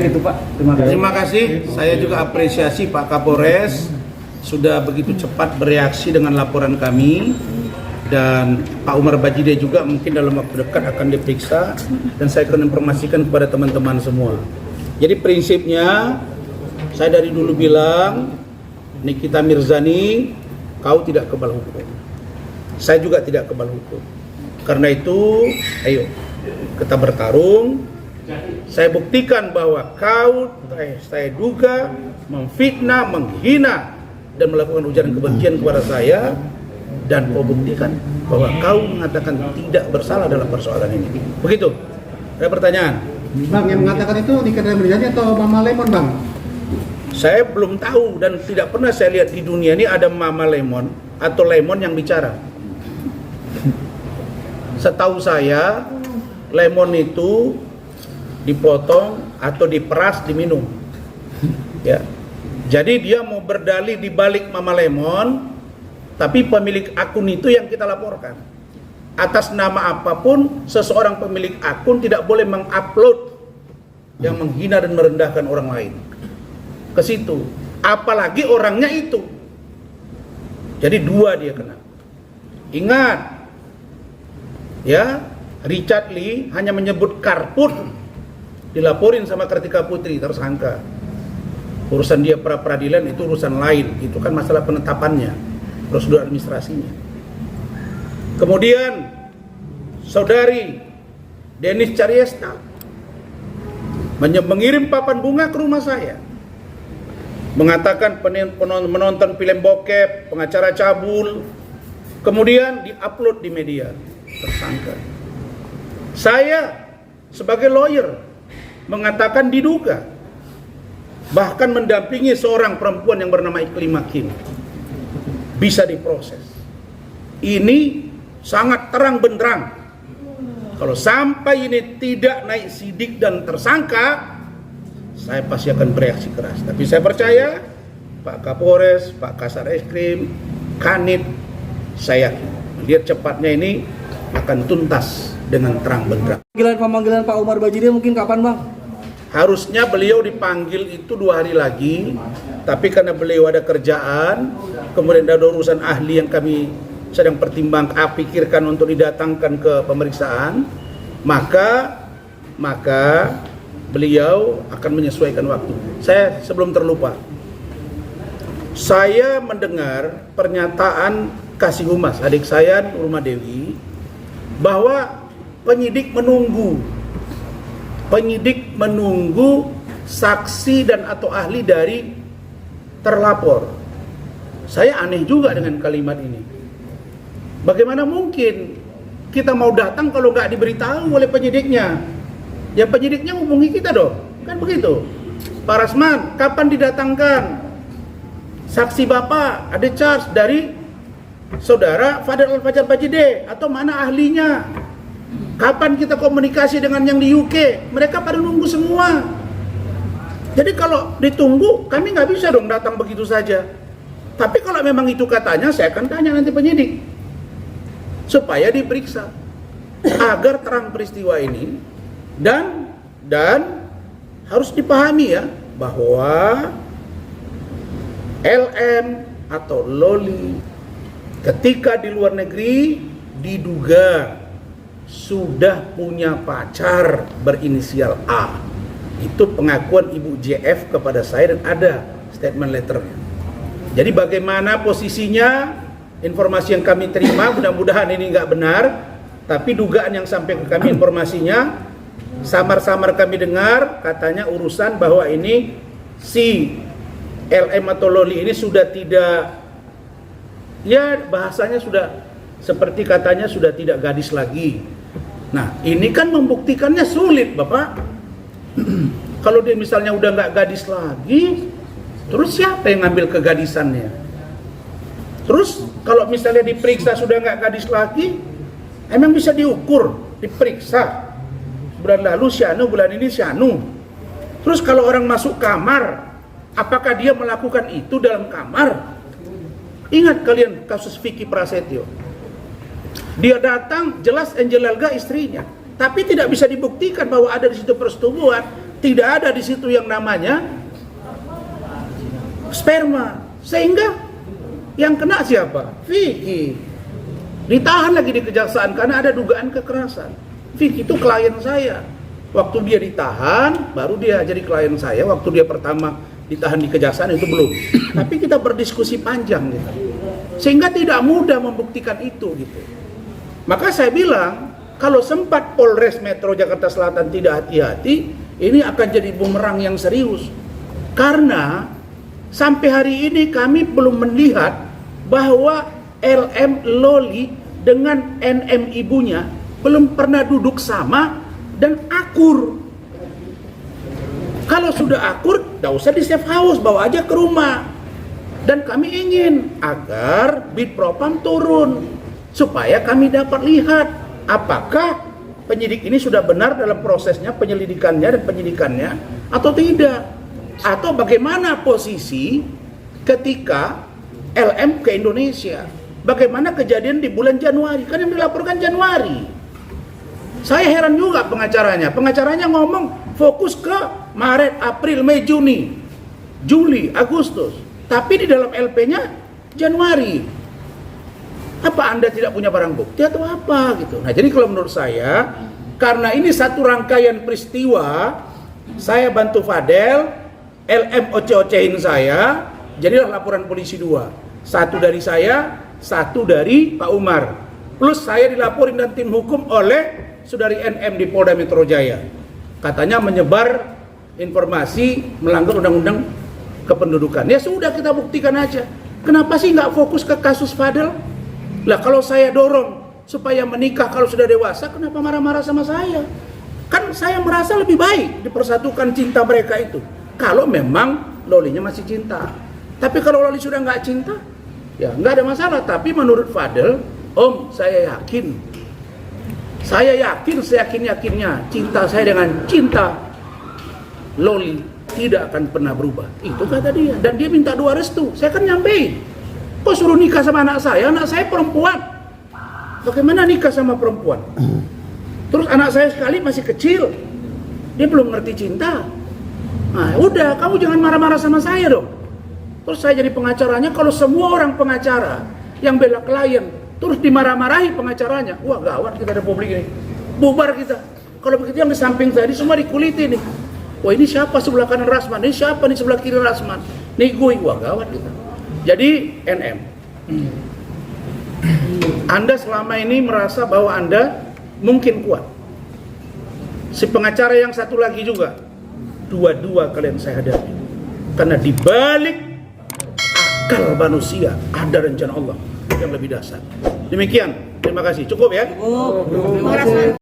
itu Pak. Terima kasih. Terima kasih. Saya juga apresiasi Pak Kapolres sudah begitu cepat bereaksi dengan laporan kami, dan Pak Umar Bajide juga mungkin dalam waktu dekat akan diperiksa, dan saya akan informasikan kepada teman-teman semua. Jadi prinsipnya saya dari dulu bilang, Nikita Mirzani, kau tidak kebal hukum. Saya juga tidak kebal hukum. Karena itu, ayo kita bertarung. Saya buktikan bahwa kau, saya duga, memfitnah, menghina, dan melakukan ujaran kebencian kepada saya, dan kau buktikan bahwa kau mengatakan tidak bersalah dalam persoalan ini. Begitu. Ada pertanyaan? Bang, yang mengatakan itu Nikita Mirzani atau Mama Lemon, Bang? Saya belum tahu dan tidak pernah saya lihat di dunia ini ada Mama Lemon atau Lemon yang bicara. Setahu saya, lemon itu dipotong atau diperas diminum. Ya. Jadi dia mau berdalih di balik Mama Lemon, tapi pemilik akun itu yang kita laporkan. Atas nama apapun, seseorang pemilik akun tidak boleh mengupload yang menghina dan merendahkan orang lain ke situ, apalagi orangnya itu. Jadi dua dia kena. Ingat, ya, Richard Lee hanya menyebut Karput, dilaporin sama Kartika Putri tersangka. Urusan dia pra peradilan itu urusan lain, itu kan masalah penetapannya, prosedur administrasinya. Kemudian saudari Denis Caryesta mengirim papan bunga ke rumah saya, mengatakan menonton film bokep, pengacara cabul, kemudian diupload di media, tersangka. Saya sebagai lawyer mengatakan diduga, bahkan mendampingi seorang perempuan yang bernama Iklim Hakim, bisa diproses. Ini sangat terang benderang. Kalau sampai ini tidak naik sidik dan tersangka, saya pasti akan bereaksi keras. Tapi saya percaya Pak Kapolres, Pak Kasar Eskrim, Kanit, saya yakin lihat cepatnya ini akan tuntas dengan terang benderang. Pemanggilan Pak Umar Bajide mungkin kapan, Bang? Harusnya beliau dipanggil itu 2 hari lagi, tapi karena beliau ada kerjaan, kemudian ada urusan ahli yang kami sedang pikirkan untuk didatangkan ke pemeriksaan, maka beliau akan menyesuaikan waktu. Saya sebelum terlupa, saya mendengar pernyataan Kasih Humas, adik saya Nurma Dewi, bahwa penyidik menunggu saksi dan atau ahli dari terlapor. Saya aneh juga dengan kalimat ini. Bagaimana mungkin kita mau datang kalau nggak diberitahu oleh penyidiknya? Ya penyidiknya hubungi kita dong, kan begitu. Pak Rasman, kapan didatangkan saksi Bapak, ada charge dari saudara Fadel Al-Fajar Bajide, atau mana ahlinya? Kapan kita komunikasi dengan yang di UK? Mereka pada nunggu semua. Jadi kalau ditunggu, kami nggak bisa dong datang begitu saja. Tapi kalau memang itu katanya, saya akan tanya nanti penyidik, supaya diperiksa agar terang peristiwa ini. Dan harus dipahami ya, bahwa LM atau Loli ketika di luar negeri diduga sudah punya pacar berinisial A. Itu pengakuan Ibu JF kepada saya dan ada statement letternya. Jadi bagaimana posisinya, informasi yang kami terima, mudah-mudahan ini nggak benar, tapi dugaan yang sampai ke kami informasinya, samar-samar kami dengar katanya urusan bahwa ini si LM atau Loli ini sudah tidak, ya bahasanya sudah seperti katanya sudah tidak gadis lagi. Nah ini kan membuktikannya sulit Bapak. Kalau dia misalnya udah nggak gadis lagi, terus siapa yang ngambil kegadisannya? Terus kalau misalnya diperiksa sudah nggak gadis lagi, emang bisa diukur, diperiksa. Bulan lalu Syanu, bulan ini Syanu. Terus kalau orang masuk kamar, apakah dia melakukan itu dalam kamar? Ingat kalian kasus Vicky Prasetyo. Dia datang, jelas Angel Elga istrinya, tapi tidak bisa dibuktikan bahwa ada di situ persetubuhan tidak ada di situ yang namanya sperma. Sehingga yang kena siapa? Vicky. Ditahan lagi di kejaksaan karena ada dugaan kekerasan. Vicky itu klien saya. Waktu dia ditahan, baru dia jadi klien saya. Waktu dia pertama ditahan di kejaksaan itu belum. Tapi kita berdiskusi panjang gitu. Sehingga tidak mudah membuktikan itu gitu. Maka saya bilang, kalau sempat Polres Metro Jakarta Selatan tidak hati-hati, ini akan jadi bumerang yang serius. Karena sampai hari ini kami belum melihat bahwa LM Loli dengan NM ibunya belum pernah duduk sama dan akur. Kalau sudah akur, tidak usah di safe house, bawa aja ke rumah. Dan kami ingin agar Bid Propam turun supaya kami dapat lihat apakah penyidik ini sudah benar dalam prosesnya penyelidikannya dan penyidikannya atau tidak, atau bagaimana posisi ketika LM ke Indonesia, bagaimana kejadian di bulan Januari, kan yang dilaporkan Januari. Saya heran juga pengacaranya ngomong fokus ke Maret, April, Mei, Juni, Juli, Agustus, tapi di dalam LP-nya Januari. Apa Anda tidak punya barang bukti atau apa gitu? Nah, jadi kalau menurut saya, karena ini satu rangkaian peristiwa, saya bantu Fadel, LM oce-ocehin saya, jadilah laporan polisi 2. Satu dari saya, satu dari Pak Umar. Plus saya dilaporin dan tim hukum oleh Saudari NM di Polda Metro Jaya. Katanya menyebar informasi melanggar undang-undang kependudukan. Ya sudah, kita buktikan aja. Kenapa sih nggak fokus ke kasus Fadel? Lah kalau saya dorong supaya menikah kalau sudah dewasa, kenapa marah-marah sama saya? Kan saya merasa lebih baik dipersatukan cinta mereka itu. Kalau memang Lolinya masih cinta. Tapi kalau Loli sudah nggak cinta, ya nggak ada masalah. Tapi menurut Fadel, Om, saya yakin seyakin-yakinnya cinta saya dengan cinta Loli tidak akan pernah berubah. Itu kata dia. Dan dia minta doa restu. Saya kan nyampein. Kok suruh nikah sama anak saya perempuan. Bagaimana nikah sama perempuan? Terus anak saya sekali masih kecil. Dia belum ngerti cinta. Nah, udah, kamu jangan marah-marah sama saya dong. Terus saya jadi pengacaranya, kalau semua orang pengacara yang bela klien terus dimarah-marahi pengacaranya, wah gawat kita Republik ini. Bubar kita. Kalau begitu yang di samping tadi semua dikuliti nih. Wah, ini siapa sebelah kanan Rasman? Ini siapa nih sebelah kiri Rasman? Nih gue, wah gawat kita. Jadi NM, Anda selama ini merasa bahwa Anda mungkin kuat. Si pengacara yang satu lagi juga, dua-dua kalian saya hadapi. Karena di balik akal manusia ada rencana Allah yang lebih dasar. Demikian, terima kasih. Cukup ya? Terima kasih.